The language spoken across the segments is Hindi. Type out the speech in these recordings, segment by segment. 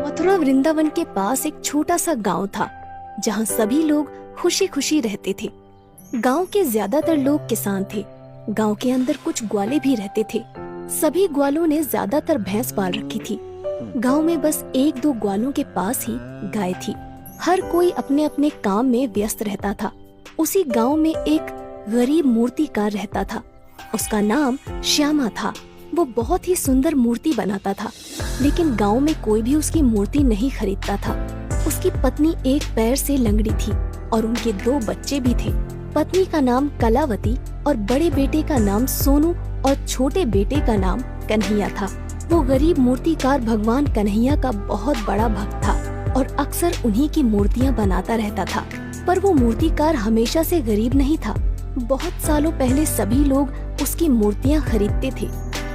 मथुरा वृंदावन के पास एक छोटा सा गांव था जहां सभी लोग खुशी खुशी रहते थे। गांव के ज्यादातर लोग किसान थे। गांव के अंदर कुछ ग्वाले भी रहते थे। सभी ग्वालों ने ज्यादातर भैंस पाल रखी थी। गांव में बस एक दो ग्वालों के पास ही गाय थी। हर कोई अपने अपने काम में व्यस्त रहता था। उसी गांव में एक गरीब मूर्तिकार रहता था। उसका नाम श्यामा था। वो बहुत ही सुंदर मूर्ति बनाता था, लेकिन गांव में कोई भी उसकी मूर्ति नहीं खरीदता था। उसकी पत्नी एक पैर से लंगड़ी थी और उनके दो बच्चे भी थे। पत्नी का नाम कलावती और बड़े बेटे का नाम सोनू और छोटे बेटे का नाम कन्हैया था। वो गरीब मूर्तिकार भगवान कन्हैया का बहुत बड़ा भक्त था और अक्सर उन्हीं की मूर्तियाँ बनाता रहता था। पर वो मूर्तिकार हमेशा से गरीब नहीं था। बहुत सालों पहले सभी लोग उसकी मूर्तियाँ खरीदते थे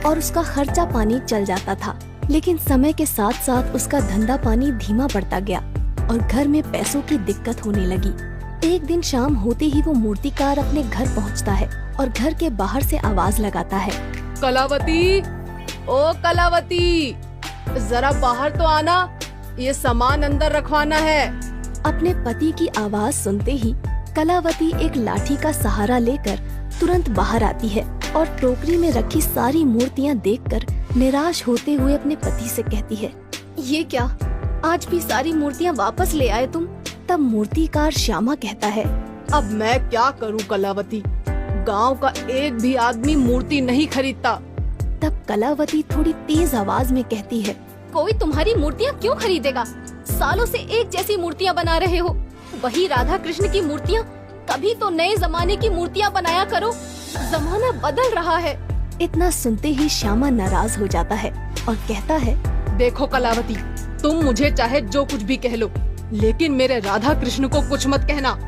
और उसका खर्चा पानी चल जाता था। लेकिन समय के साथ साथ उसका धंधा पानी धीमा पड़ता गया और घर में पैसों की दिक्कत होने लगी। एक दिन शाम होते ही वो मूर्तिकार अपने घर पहुंचता है और घर के बाहर से आवाज लगाता है, कलावती, ओ कलावती, जरा बाहर तो आना, ये सामान अंदर रखवाना है। अपने पति की आवाज सुनते ही कलावती एक लाठी का सहारा लेकर तुरंत बाहर आती है और टोकरी में रखी सारी मूर्तियाँ देखकर निराश होते हुए अपने पति से कहती है, ये क्या, आज भी सारी मूर्तियाँ वापस ले आए तुम? तब मूर्तिकार श्यामा कहता है, अब मैं क्या करूं कलावती, गांव का एक भी आदमी मूर्ति नहीं खरीदता। तब कलावती थोड़ी तेज आवाज में कहती है, कोई तुम्हारी मूर्तियाँ क्यों खरीदेगा? सालों से एक जैसी मूर्तियाँ बना रहे हो। वही राधा कृष्ण की मूर्तियाँ, कभी तो नए जमाने की मूर्तियाँ बनाया करो। जमाना बदल रहा है। इतना सुनते ही श्यामा नाराज हो जाता है और कहता है, देखो कलावती, तुम मुझे चाहे जो कुछ भी कह लो, लेकिन मेरे राधा कृष्ण को कुछ मत कहना।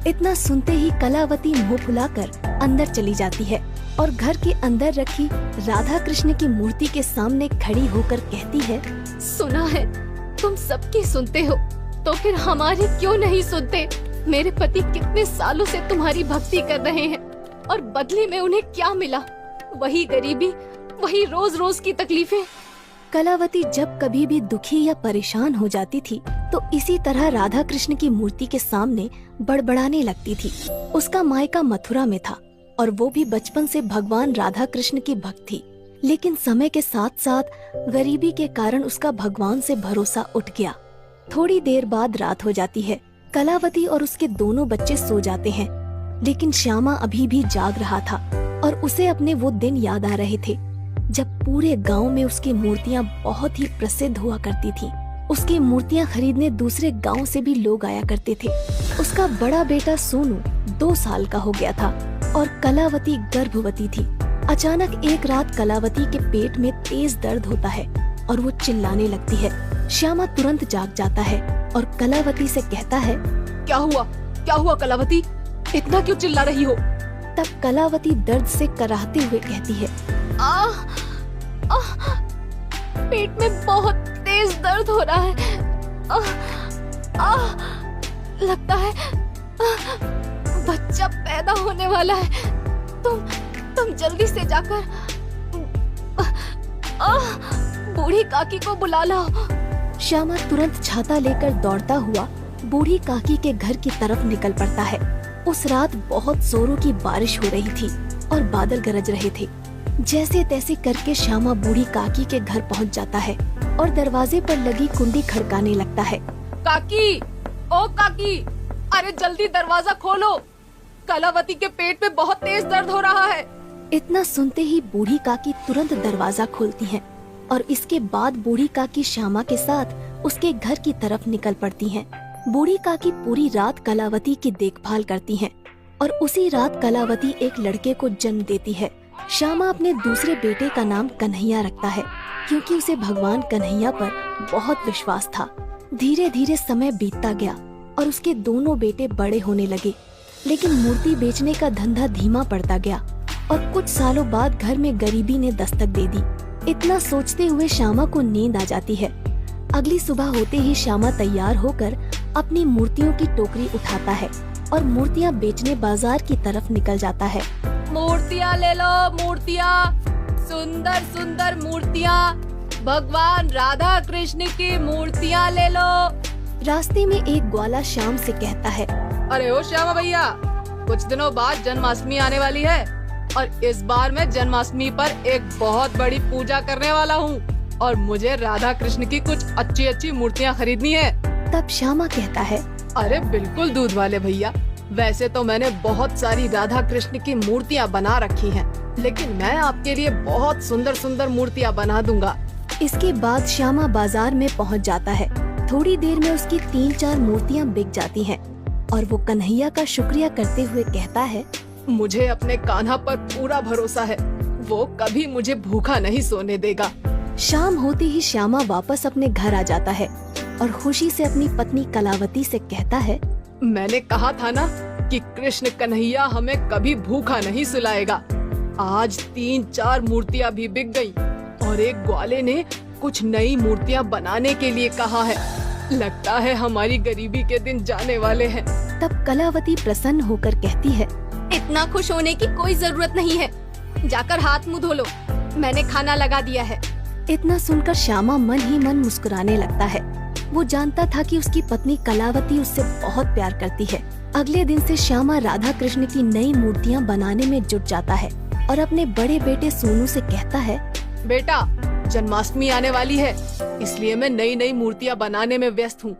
इतना सुनते ही कलावती मुंह फुलाकर अंदर चली जाती है और घर के अंदर रखी राधा कृष्ण की मूर्ति के सामने खड़ी होकर कहती है, सुना है तुम सबकी सुनते हो, तो फिर हमारी क्यों नहीं सुनते? मेरे पति कितने सालों से तुम्हारी भक्ति कर रहे हैं और बदले में उन्हें क्या मिला? वही गरीबी, वही रोज रोज की तकलीफें। कलावती जब कभी भी दुखी या परेशान हो जाती थी तो इसी तरह राधा कृष्ण की मूर्ति के सामने बड़बड़ाने लगती थी। उसका मायका मथुरा में था और वो भी बचपन से भगवान राधा कृष्ण की भक्त थी। लेकिन समय के साथ साथ गरीबी के कारण उसका भगवान से भरोसा उठ गया। थोड़ी देर बाद रात हो जाती है। कलावती और उसके दोनों बच्चे सो जाते हैं, लेकिन श्यामा अभी भी जाग रहा था और उसे अपने वो दिन याद आ रहे थे जब पूरे गांव में उसकी मूर्तियां बहुत ही प्रसिद्ध हुआ करती थीं। उसकी मूर्तियां खरीदने दूसरे गांव से भी लोग आया करते थे। उसका बड़ा बेटा सोनू 2 साल का हो गया था और कलावती गर्भवती थी। अचानक एक रात कलावती के पेट में तेज दर्द होता है और वो चिल्लाने लगती है। श्यामा तुरंत जाग जाता है और कलावती से कहता है, क्या हुआ कलावती, इतना क्यों चिल्ला रही हो? तब कलावती दर्द से कराहते हुए कहती है, पेट में बहुत तेज दर्द हो रहा है। लगता है बच्चा पैदा होने वाला है। तुम जल्दी से जाकर बूढ़ी काकी को बुला लाओ। श्यामा तुरंत छाता लेकर दौड़ता हुआ बूढ़ी काकी के घर की तरफ निकल पड़ता है। उस रात बहुत जोरों की बारिश हो रही थी और बादल गरज रहे थे। जैसे तैसे करके श्यामा बूढ़ी काकी के घर पहुंच जाता है और दरवाजे पर लगी कुंडी खड़काने लगता है। काकी, ओ काकी, अरे जल्दी दरवाजा खोलो, कलावती के पेट में बहुत तेज दर्द हो रहा है। इतना सुनते ही बूढ़ी काकी तुरंत दरवाजा खोलती हैं और इसके बाद बूढ़ी काकी श्यामा के साथ उसके घर की तरफ निकल पड़ती हैं। बूढ़ी काकी पूरी रात कलावती की देखभाल करती हैं और उसी रात कलावती एक लड़के को जन्म देती है। श्यामा अपने दूसरे बेटे का नाम कन्हैया रखता है क्योंकि उसे भगवान कन्हैया पर बहुत विश्वास था। धीरे धीरे समय बीतता गया और उसके दोनों बेटे बड़े होने लगे, लेकिन मूर्ति बेचने का धंधा धीमा पड़ता गया और कुछ सालों बाद घर में गरीबी ने दस्तक दे दी। इतना सोचते हुए श्यामा को नींद आ जाती है। अगली सुबह होते ही श्यामा तैयार होकर अपनी मूर्तियों की टोकरी उठाता है और मूर्तियाँ बेचने बाजार की तरफ निकल जाता है। मूर्तियाँ ले लो, मूर्तियाँ, सुंदर सुंदर मूर्तियाँ, भगवान राधा कृष्ण की मूर्तियाँ ले लो। रास्ते में एक ग्वाला श्याम से कहता है, अरे ओ श्यामा भैया, कुछ दिनों बाद जन्माष्टमी आने वाली है और इस बार मैं जन्माष्टमी पर एक बहुत बड़ी पूजा करने वाला हूँ और मुझे राधा कृष्ण की कुछ अच्छी अच्छी मूर्तियाँ खरीदनी है। तब श्यामा कहता है, अरे बिल्कुल दूध वाले भैया, वैसे तो मैंने बहुत सारी राधा कृष्ण की मूर्तियाँ बना रखी हैं, लेकिन मैं आपके लिए बहुत सुंदर सुंदर मूर्तियाँ बना दूंगा। इसके बाद श्यामा बाजार में पहुंच जाता है। थोड़ी देर में उसकी 3-4 मूर्तियां बिक जाती हैं और वो कन्हैया का शुक्रिया करते हुए कहता है, मुझे अपने कान्हा पर पूरा भरोसा है, वो कभी मुझे भूखा नहीं सोने देगा। शाम होते ही श्यामा वापस अपने घर आ जाता है और खुशी से अपनी पत्नी कलावती से कहता है, मैंने कहा था ना कि कृष्ण कन्हैया हमें कभी भूखा नहीं सुलाएगा। आज 3-4 मूर्तियाँ भी बिक गयी और एक ग्वाले ने कुछ नई मूर्तियाँ बनाने के लिए कहा है। लगता है हमारी गरीबी के दिन जाने वाले हैं। तब कलावती प्रसन्न होकर कहती है, इतना खुश होने की कोई जरूरत नहीं है, जाकर हाथ मुंह धो लो, मैंने खाना लगा दिया है। इतना सुनकर श्यामा मन ही मन मुस्कुराने लगता है। वो जानता था कि उसकी पत्नी कलावती उससे बहुत प्यार करती है। अगले दिन से श्यामा राधा कृष्ण की नई मूर्तियाँ बनाने में जुट जाता है और अपने बड़े बेटे सोनू से कहता है, बेटा जन्माष्टमी आने वाली है, इसलिए मैं नई नई मूर्तियाँ बनाने में व्यस्त हूँ।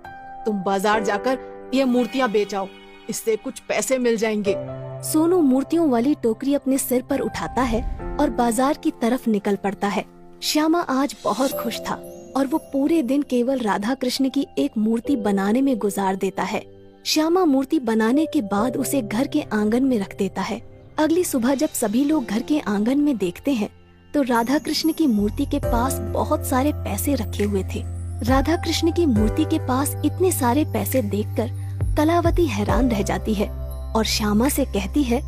तुम बाजार जाकर ये मूर्तियाँ बेच आओ, इससे कुछ पैसे मिल जाएंगे। सोनू मूर्तियों वाली टोकरी अपने सिर पर उठाता है और बाजार की तरफ निकल पड़ता है। श्यामा आज बहुत खुश था और वो पूरे दिन केवल राधा कृष्ण की एक मूर्ति बनाने में गुजार देता है। श्यामा मूर्ति बनाने के बाद उसे घर के आंगन में रख देता है। अगली सुबह जब सभी लोग घर के आंगन में देखते हैं तो राधा कृष्ण की मूर्ति के पास बहुत सारे पैसे रखे हुए थे। राधा कृष्ण की मूर्ति के पास इतने सारे पैसे देखकर कलावती हैरान रह जाती है और श्यामा से कहती है,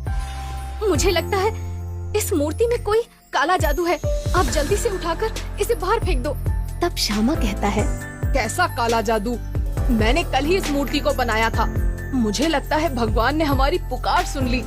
मुझे लगता है इस मूर्ति में कोई काला जादू है, आप जल्दी से उठाकर इसे बाहर फेंक दो। तब श्यामा कहता है, कैसा काला जादू? मैंने कल ही इस मूर्ति को बनाया था, मुझे लगता है भगवान ने हमारी पुकार सुन ली।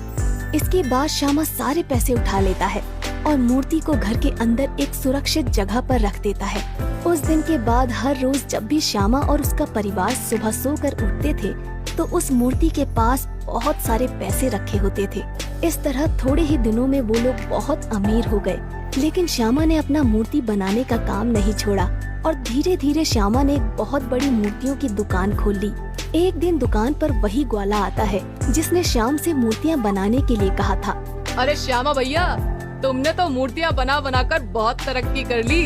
इसके बाद श्यामा सारे पैसे उठा लेता है और मूर्ति को घर के अंदर एक सुरक्षित जगह पर रख देता है। उस दिन के बाद हर रोज जब भी श्यामा और उसका परिवार सुबह सोकर उठते थे तो उस मूर्ति के पास बहुत सारे पैसे रखे होते थे। इस तरह थोड़े ही दिनों में वो लोग बहुत अमीर हो गए। लेकिन श्यामा ने अपना मूर्ति बनाने का काम नहीं छोड़ा और धीरे धीरे श्यामा ने एक बहुत बड़ी मूर्तियों की दुकान खोल ली। एक दिन दुकान पर वही ग्वाला आता है जिसने श्याम से मूर्तियाँ बनाने के लिए कहा था। अरे श्यामा भैया, तुमने तो मूर्तियाँ बना बनाकर बहुत तरक्की कर ली।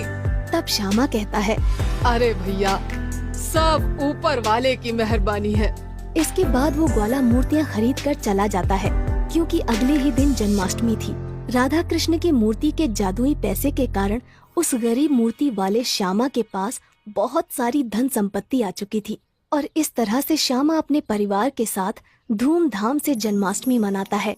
तब श्यामा कहता है, अरे भैया, सब ऊपर वाले की मेहरबानी है। इसके बाद वो ग्वाला मूर्तियाँ खरीद कर चला जाता है क्योंकि अगले ही दिन जन्माष्टमी थी। राधा कृष्ण की मूर्ति के जादुई पैसे के कारण उस गरीब मूर्ति वाले श्यामा के पास बहुत सारी धन संपत्ति आ चुकी थी और इस तरह से श्यामा अपने परिवार के साथ धूमधाम से जन्माष्टमी मनाता है।